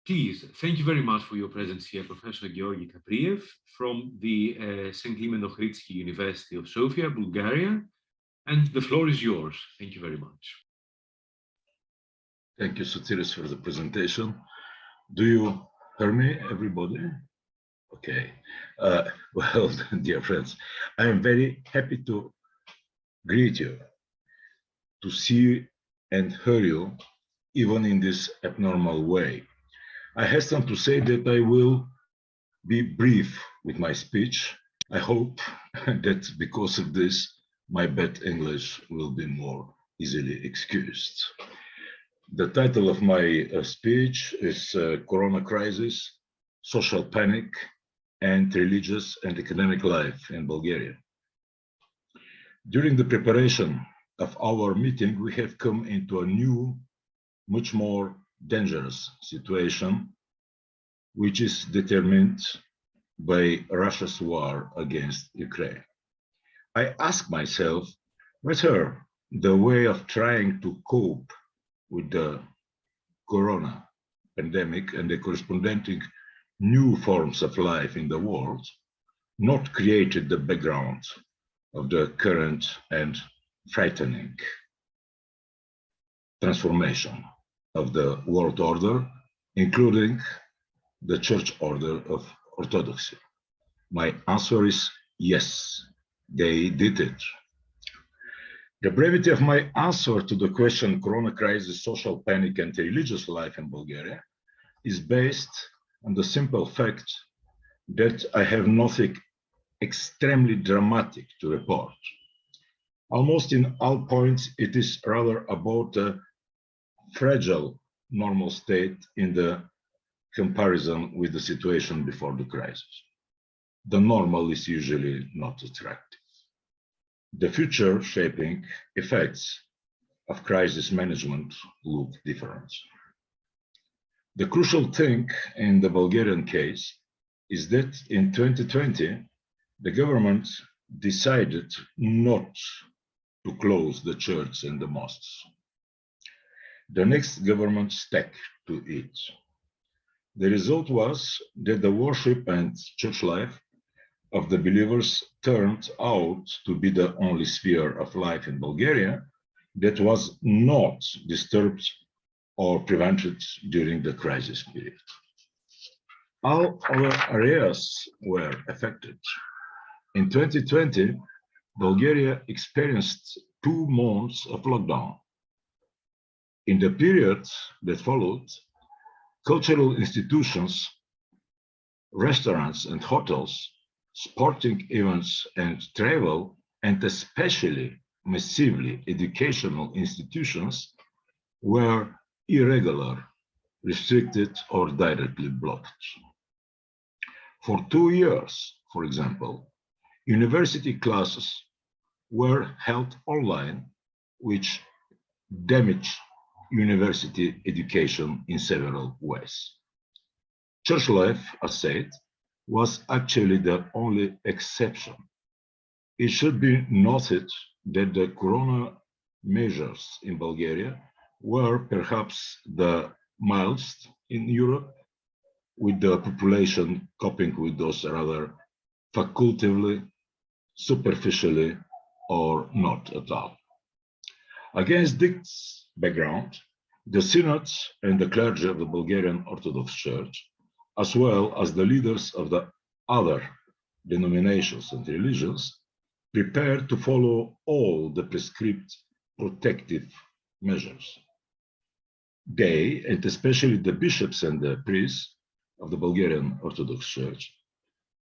Please, thank you very much for your presence here, Professor Georgi Kapriev from the St. Clement of Ohrid University of Sofia, Bulgaria. And the floor is yours. Thank you very much. Thank you, Sotiris, for the presentation. Do you hear me, everybody? Okay. Well, dear friends, I am very happy to greet you, to see and hear you, even in this abnormal way. I hasten to say that I will be brief with my speech. I hope that because of this, my bad English will be more easily excused. The title of my speech is Corona Crisis, Social Panic, and Religious and Academic Life in Bulgaria. During the preparation of our meeting, we have come into a new, much more dangerous situation, which is determined by Russia's war against Ukraine. I ask myself whether the way of trying to cope with the corona pandemic and the corresponding new forms of life in the world not created the background of the current and frightening transformation of the world order, including the church order of Orthodoxy. My answer is yes, they did it. The brevity of my answer to the question Corona crisis, social panic, and religious life in Bulgaria is based on the simple fact that I have nothing extremely dramatic to report. Almost in all points, it is rather about a fragile normal state in the comparison with the situation before the crisis. The normal is usually not attractive. The future shaping effects of crisis management look different. The crucial thing in the Bulgarian case is that in 2020, the government decided not to close the church and the mosques. The next government stuck to it. The result was that the worship and church life of the believers turned out to be the only sphere of life in Bulgaria that was not disturbed or prevented during the crisis period. All other areas were affected. In 2020, Bulgaria experienced 2 months of lockdown. In the period that followed, cultural institutions, restaurants and hotels, sporting events and travel, and especially massively educational institutions were irregular, restricted, or directly blocked. For 2 years, for example, university classes were held online, which damaged university education in several ways. Church life, as said, was actually the only exception. It should be noted that the corona measures in Bulgaria were perhaps the mildest in Europe, with the population coping with those rather facultatively, superficially, or not at all. Against this background, the synods and the clergy of the Bulgarian Orthodox Church, as well as the leaders of the other denominations and religions, prepared to follow all the prescribed protective measures. They, and especially the bishops and the priests of the Bulgarian Orthodox Church,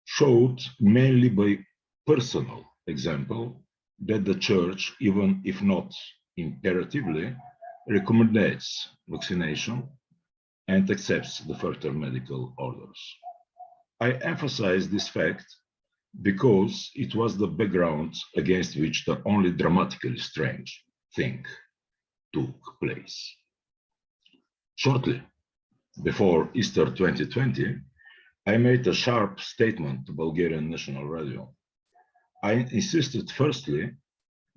showed mainly by personal example that the Church, even if not imperatively, recommends vaccination and accepts the further medical orders. I emphasize this fact because it was the background against which the only dramatically strange thing took place. Shortly before Easter 2020, I made a sharp statement to Bulgarian National Radio. I insisted firstly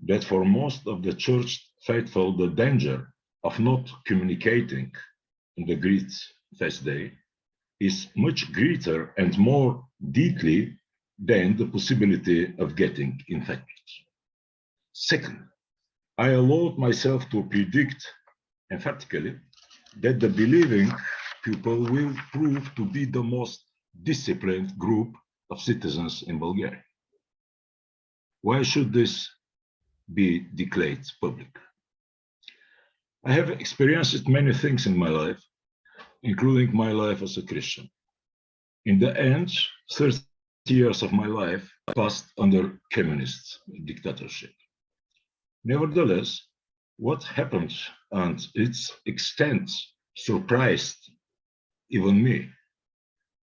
that for most of the church faithful, the danger of not communicating in the grid fast day is much greater and more deadly than the possibility of getting infected. Second, I allowed myself to predict emphatically that the believing people will prove to be the most disciplined group of citizens in Bulgaria. Why should this be declared public? I have experienced many things in my life, including my life as a Christian. In the end, 30 years of my life passed under communist dictatorship. Nevertheless, what happened and its extent surprised even me.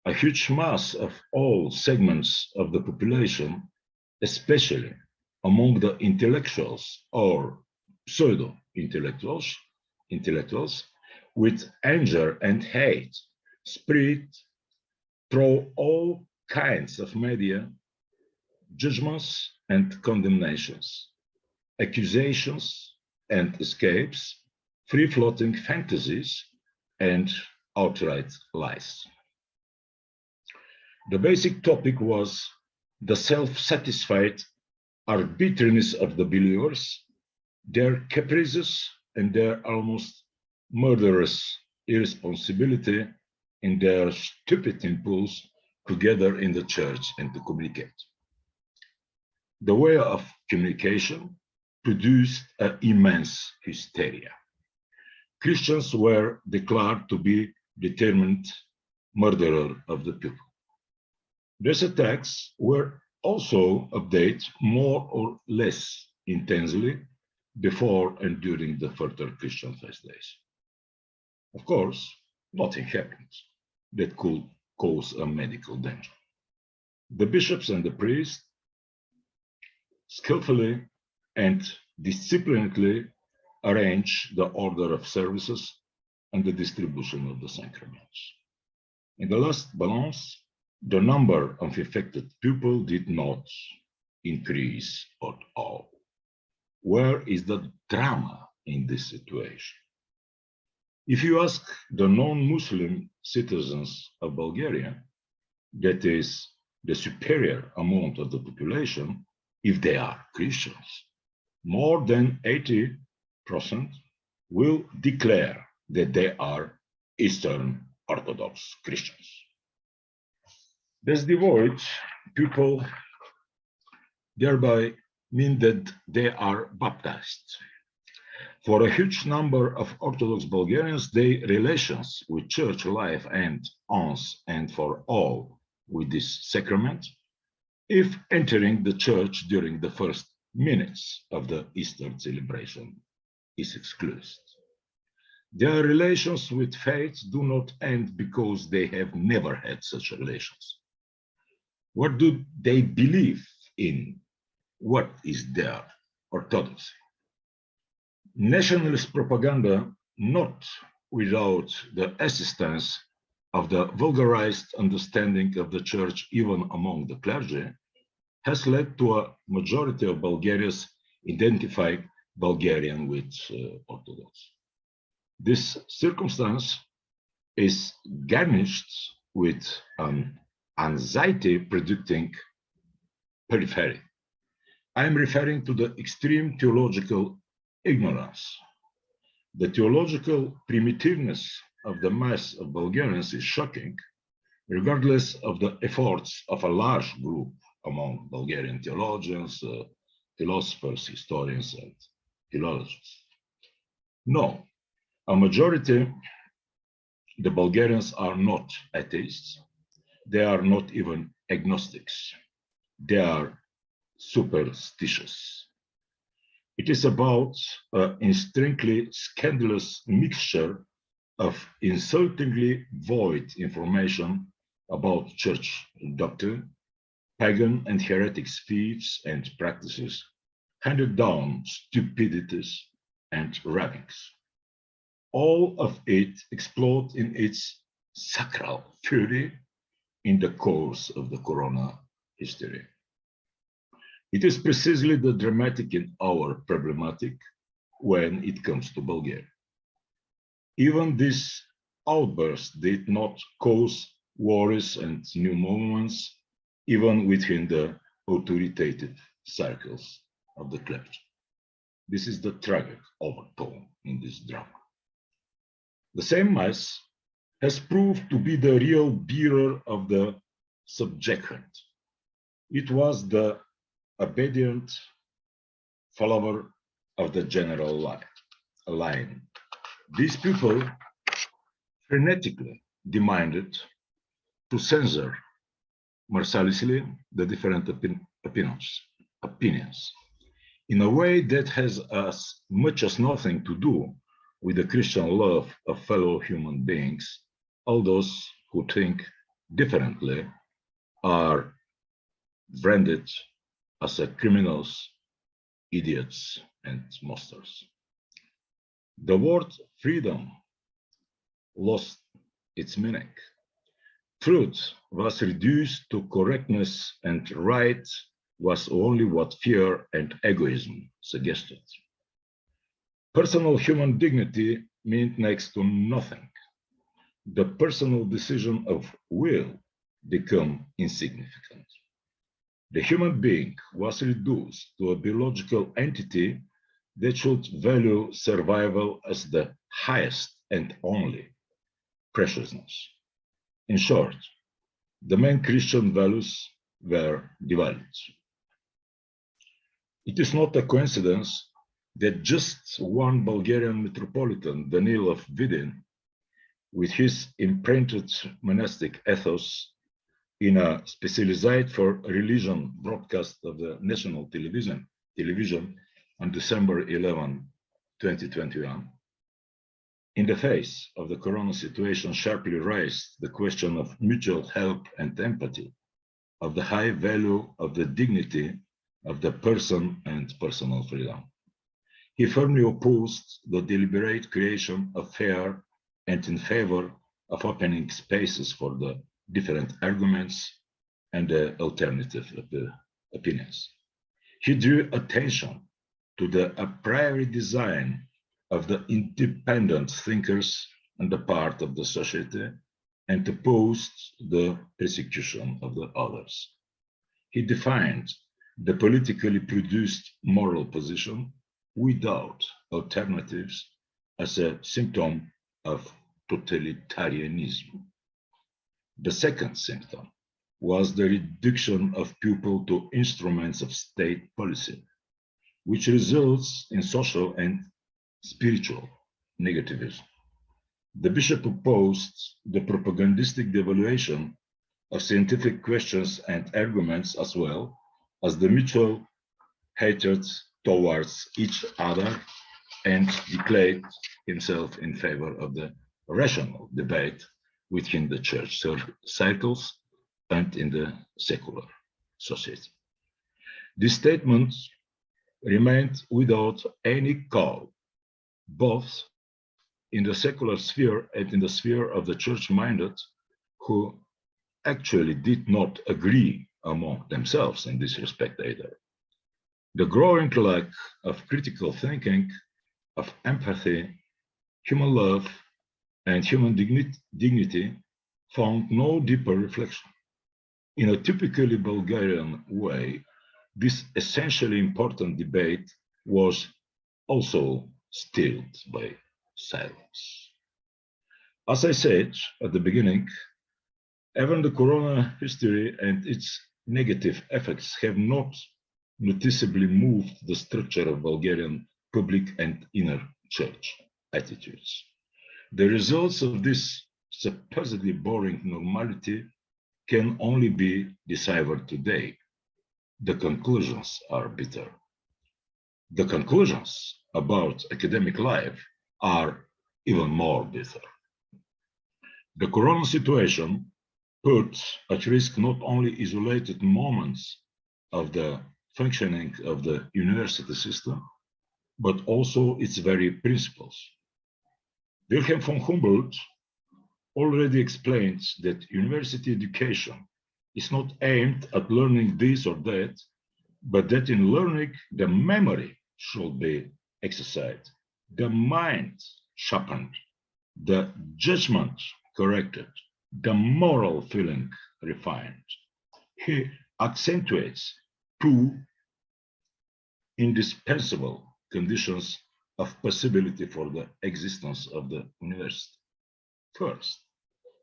A huge mass of all segments of the population, especially among the intellectuals or pseudo-intellectuals, with anger and hate spread through all kinds of media, judgments and condemnations, accusations and escapes, free-floating fantasies, and outright lies. The basic topic was the self-satisfied arbitrariness of the believers, their caprices, and their almost murderous irresponsibility in their stupid impulse to gather in the church and to communicate. The way of communication produced an immense hysteria. Christians were declared to be determined murderer of the people. These attacks were also updated more or less intensely before and during the further Christian fast days. Of course, nothing happened that could cause a medical danger. The bishops and the priests skillfully and disciplinedly arranged the order of services and the distribution of the sacraments. In the last balance, the number of infected people did not increase at all. Where is the drama in this situation? If you ask the non-Muslim citizens of Bulgaria, that is the superior amount of the population, if they are Christians, more than 80% will declare that they are Eastern Orthodox Christians. This devoid people thereby mean that they are baptized. For a huge number of Orthodox Bulgarians, their relations with church life and once and for all with this sacrament, if entering the church during the first minutes of the Easter celebration, is excluded. Their relations with faith do not end because they have never had such relations. What do they believe in? What is their orthodoxy? Nationalist propaganda, not without the assistance of the vulgarized understanding of the church even among the clergy, has led to a majority of Bulgarians identifying Bulgarian with Orthodox. This circumstance is garnished with an anxiety-producing periphery. I am referring to the extreme theological ignorance. The theological primitiveness of the mass of Bulgarians is shocking, regardless of the efforts of a large group among Bulgarian theologians, philosophers, historians, and philologists. No, a majority, the Bulgarians are not atheists. They are not even agnostics. They are superstitious. It is about an instinctively scandalous mixture of insultingly void information about church doctrine, pagan and heretic faiths and practices, handed down stupidities and ravings. All of it explodes in its sacral fury in the course of the corona hysteria. It is precisely the dramatic in our problematic when it comes to Bulgaria. Even this outbursts did not cause worries and new movements, even within the authoritative circles of the clergy. This is the tragic overtone in this drama. The same Mass has proved to be the real bearer of the subjectant. It was the obedient follower of the general line. These people frenetically demanded to censor mercilessly the different opinions in a way that has as much as nothing to do with the Christian love of fellow human beings. All those who think differently are branded as criminals, idiots, and monsters. The word freedom lost its meaning. Truth was reduced to correctness, and right was only what fear and egoism suggested. Personal human dignity meant next to nothing. The personal decision of will became insignificant. The human being was reduced to a biological entity that should value survival as the highest and only preciousness. In short, the main Christian values were devalued. It is not a coincidence that just one Bulgarian metropolitan, Danil of Vidin, with his imprinted monastic ethos in a specialized for religion broadcast of the national television on December 11, 2021, in the face of the corona situation, sharply raised the question of mutual help and empathy, of the high value of the dignity of the person and personal freedom. He firmly opposed the deliberate creation of fair and in favor of opening spaces for the different arguments and the alternative opinions. He drew attention to the a priori design of the independent thinkers on the part of the society and opposed the persecution of the others. He defined the politically produced moral position without alternatives as a symptom of totalitarianism. The second symptom was the reduction of people to instruments of state policy, which results in social and spiritual negativism. The bishop opposed the propagandistic devaluation of scientific questions and arguments, as well as the mutual hatred towards each other, and declared himself in favor of the rational debate within the church circles and in the secular society. This statement remained without any call, both in the secular sphere and in the sphere of the church-minded, who actually did not agree among themselves in this respect either. The growing lack of critical thinking, of empathy, human love, and human dignity found no deeper reflection. In a typically Bulgarian way, this essentially important debate was also stilled by silence. As I said at the beginning, even the corona history and its negative effects have not noticeably moved the structure of Bulgarian public and inner church attitudes. The results of this supposedly boring normality can only be deciphered today. The conclusions are bitter. The conclusions about academic life are even more bitter. The corona situation puts at risk not only isolated moments of the functioning of the university system, but also its very principles. Wilhelm von Humboldt already explained that university education is not aimed at learning this or that, but that in learning the memory should be exercised, the mind sharpened, the judgment corrected, the moral feeling refined. He accentuates two indispensable conditions of possibility for the existence of the university. First,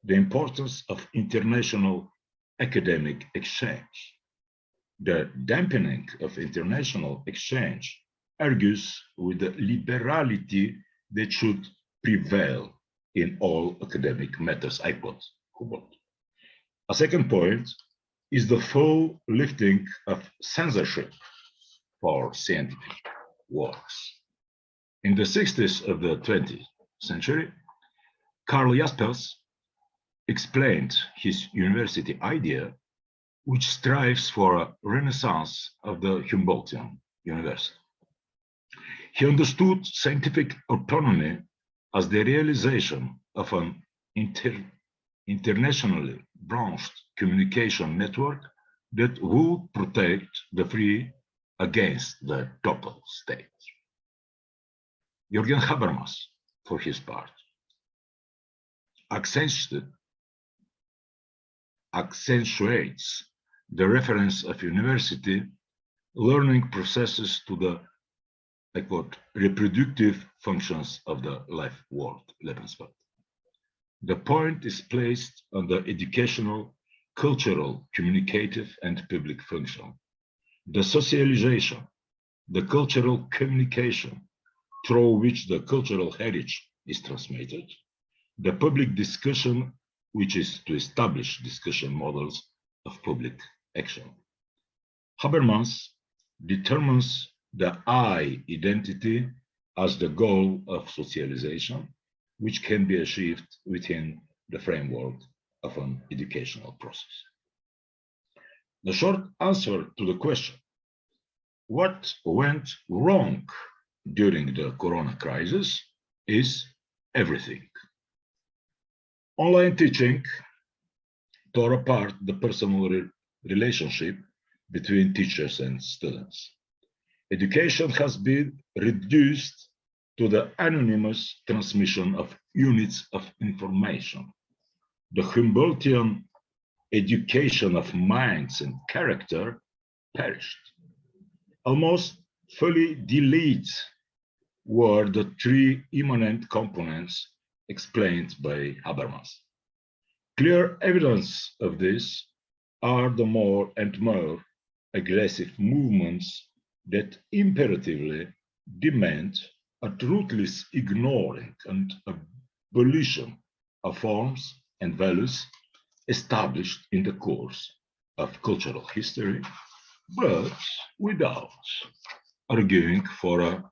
the importance of international academic exchange. The dampening of international exchange argues with the liberality that should prevail in all academic matters. I quote Humboldt. A second point is the full lifting of censorship for scientific works. In the 60s of the 20th century, Karl Jaspers explained his university idea, which strives for a renaissance of the Humboldtian university. He understood scientific autonomy as the realization of an internationally branched communication network that would protect the free against the total state. Jürgen Habermas, for his part, accentuates the reference of university learning processes to the, I quote, reproductive functions of the life world, Lebenswelt. The point is placed on the educational, cultural, communicative, and public function. The socialization, the cultural communication through which the cultural heritage is transmitted, the public discussion, which is to establish discussion models of public action. Habermas determines the I identity as the goal of socialization, which can be achieved within the framework of an educational process. The short answer to the question, what went wrong during the Corona crisis, is everything. Online teaching tore apart the personal relationship between teachers and students. Education has been reduced to the anonymous transmission of units of information. The Humboldtian education of minds and character perished. Almost fully deleted were the three immanent components explained by Habermas. Clear evidence of this are the more and more aggressive movements that imperatively demand a ruthless ignoring and abolition of forms and values established in the course of cultural history, but without arguing for a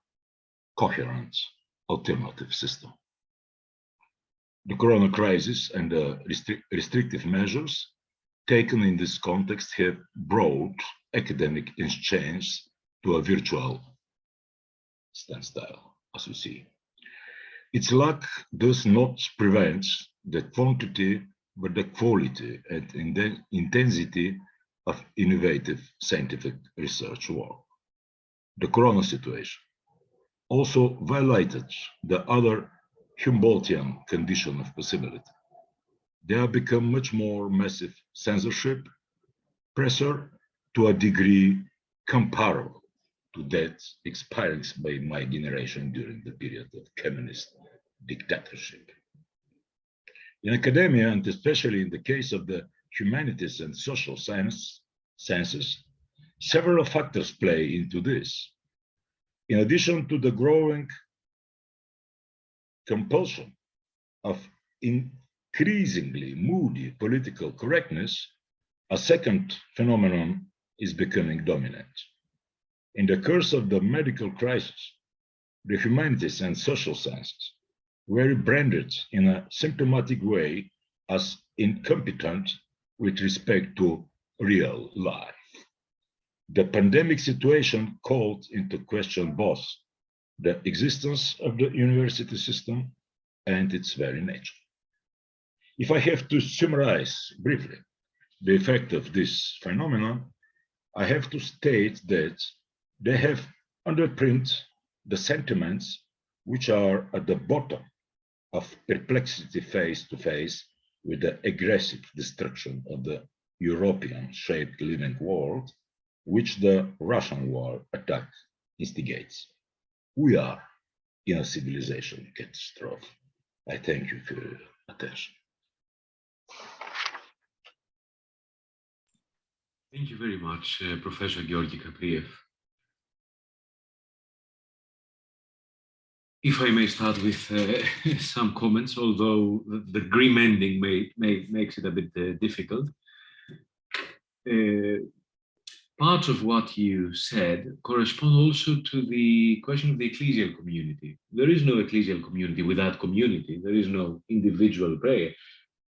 coherent alternative system. The Corona crisis and the restrictive measures taken in this context have brought academic exchange to a virtual standstill, as we see. Its lack does not prevent the quantity, but the quality and intensity of innovative scientific research work. The Corona situation also violated the other Humboldtian condition of possibility. There have become much more massive censorship pressure to a degree comparable to that experienced by my generation during the period of communist dictatorship. In academia, and especially in the case of the humanities and social sciences, several factors play into this. In addition to the growing compulsion of increasingly moody political correctness, a second phenomenon is becoming dominant. In the course of the medical crisis, the humanities and social sciences were branded in a symptomatic way as incompetent with respect to real life. The pandemic situation called into question both the existence of the university system and its very nature. If I have to summarize briefly the effect of this phenomenon, I have to state that they have underpinned the sentiments which are at the bottom of perplexity face to face with the aggressive destruction of the European-shaped living world, which the Russian war attack instigates. We are in a civilization catastrophe. I thank you for your attention. Thank you very much, Professor Georgi Kapriev. If I may start with some comments, although the grim ending makes it a bit difficult. Parts of what you said correspond also to the question of the ecclesial community. There is no ecclesial community without community. There is no individual prayer.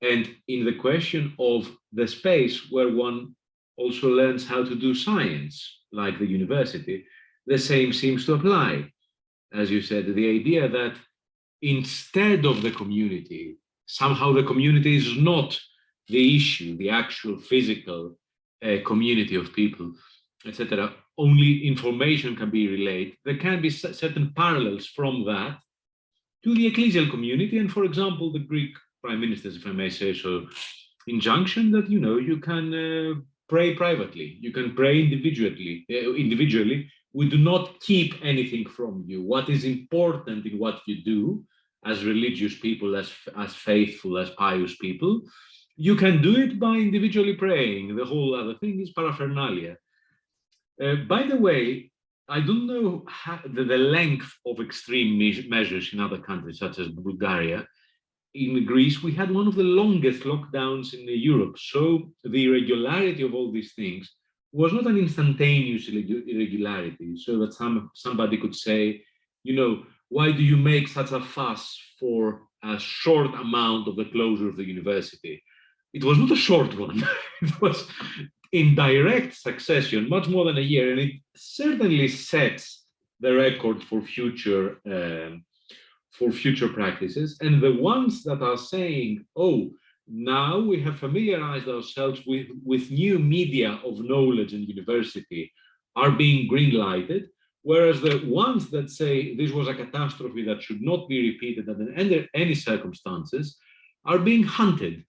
And in the question of the space where one also learns how to do science, like the university, the same seems to apply. As you said, the idea that instead of the community, somehow the community is not the issue, the actual physical community of people, etc. Only information can be relayed. There can be certain parallels from that to the ecclesial community. And for example, the Greek prime ministers, if I may say so, injunction that, you know, you can pray privately, you can pray individually. We do not keep anything from you. What is important in what you do as religious people, as faithful, as pious people, you can do it by individually praying. The whole other thing is paraphernalia. By the way, I don't know the length of extreme measures in other countries, such as Bulgaria. In Greece, we had one of the longest lockdowns in Europe. So the irregularity of all these things was not an instantaneous irregularity, so that somebody could say, you know, why do you make such a fuss for a short amount of the closure of the university? It was not a short one. It was in direct succession, much more than a year, and it certainly sets the record for future practices. And the ones that are saying, oh, now we have familiarized ourselves with new media of knowledge and university are being green-lighted, whereas the ones that say this was a catastrophe that should not be repeated under any circumstances are being hunted.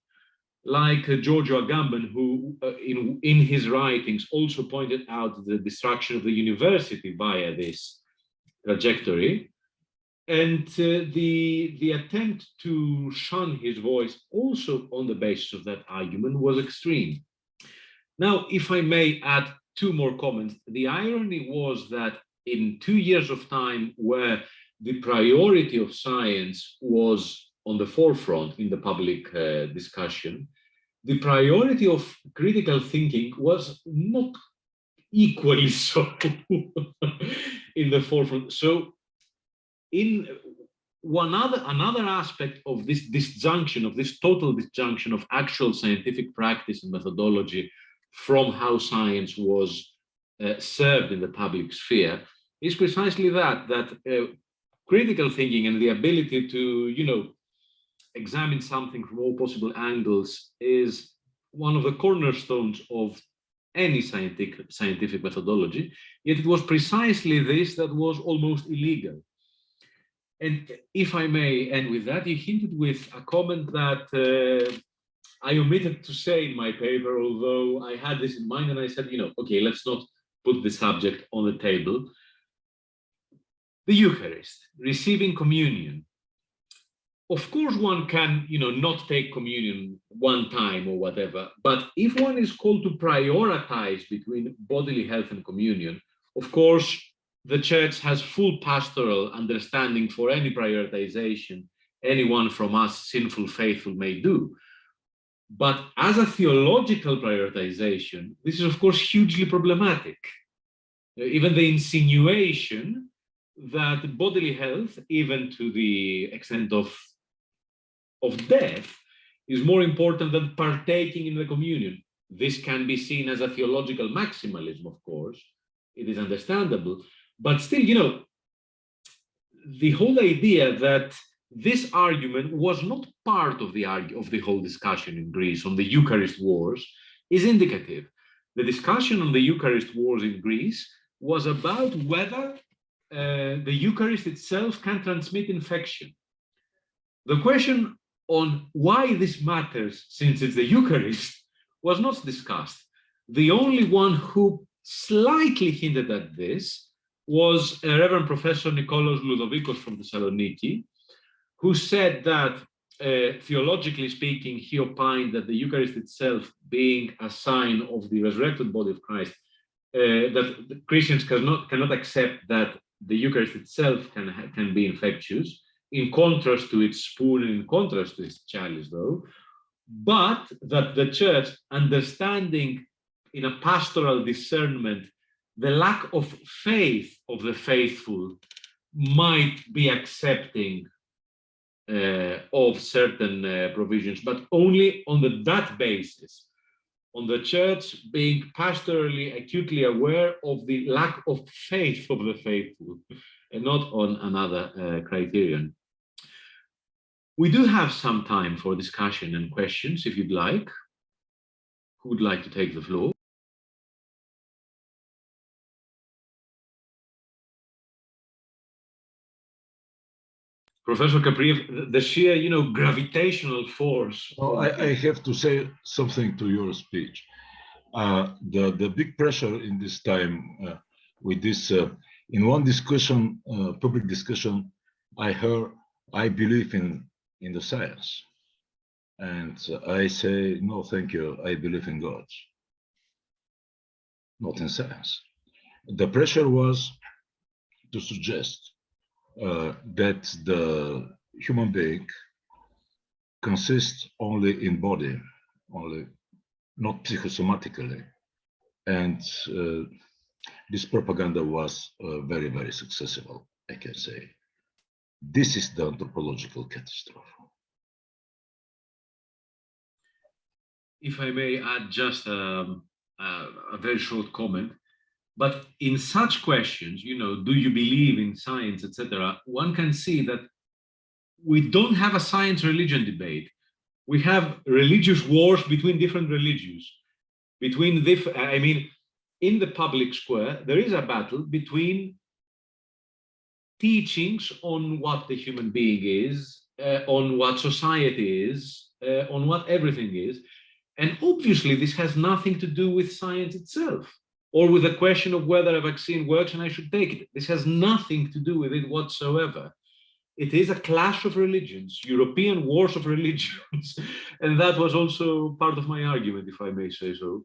Like Georgi Agamben, who in his writings also pointed out the destruction of the university via this trajectory. And the attempt to shun his voice also on the basis of that argument was extreme. Now, if I may add two more comments, the irony was that in 2 years of time where the priority of science was on the forefront in the public discussion, the priority of critical thinking was not equally so in the forefront. So in another aspect of this disjunction, of this total disjunction of actual scientific practice and methodology from how science was served in the public sphere, is precisely that critical thinking and the ability to, you know, examine something from all possible angles is one of the cornerstones of any scientific methodology, yet it was precisely this that was almost illegal. And if I may end with that, you hinted with a comment that I omitted to say in my paper, although I had this in mind, and I said, you know, okay, let's not put the subject on the table. The Eucharist, receiving communion. Of course, one can, you know, not take communion one time or whatever, but if one is called to prioritize between bodily health and communion, of course, the church has full pastoral understanding for any prioritization anyone from us sinful faithful may do. But as a theological prioritization, this is of course hugely problematic. Even the insinuation that bodily health, even to the extent of death, is more important than partaking in the communion. This can be seen as a theological maximalism, of course. It is understandable. But still, you know, the whole idea that this argument was not part of the whole discussion in Greece on the Eucharist wars is indicative. The discussion on the Eucharist wars in Greece was about whether the Eucharist itself can transmit infection. The question on why this matters, since it's the Eucharist, was not discussed. The only one who slightly hinted at this was Reverend Professor Nikolos Ludovicos from Thessaloniki, who said that, theologically speaking, he opined that the Eucharist itself, being a sign of the resurrected body of Christ, that the Christians cannot accept that the Eucharist itself can be infectious, in contrast to its spoon and in contrast to its chalice, though, but that the Church, understanding in a pastoral discernment the lack of faith of the faithful, might be accepting of certain provisions, but only on that basis, on the Church being pastorally acutely aware of the lack of faith of the faithful, and not on another criterion. We do have some time for discussion and questions, if you'd like. Who would like to take the floor? Professor Kapriev, the sheer, gravitational force. Oh, I have to say something to your speech. The big pressure in this time with this, in one discussion, public discussion, I heard, I believe in the science. And I say, no, thank you, I believe in God, not in science. The pressure was to suggest that the human being consists only in body, only not psychosomatically. And this propaganda was very, very successful, I can say. This is the anthropological catastrophe. If I may add just a very short comment, but in such questions, do you believe in science, etc., one can see that we don't have a science-religion debate. We have religious wars between different religions. In the public square, there is a battle between teachings on what the human being is, on what society is, on what everything is. And obviously, this has nothing to do with science itself, or with the question of whether a vaccine works and I should take it. This has nothing to do with it whatsoever. It is a clash of religions, European wars of religions. And that was also part of my argument, if I may say so.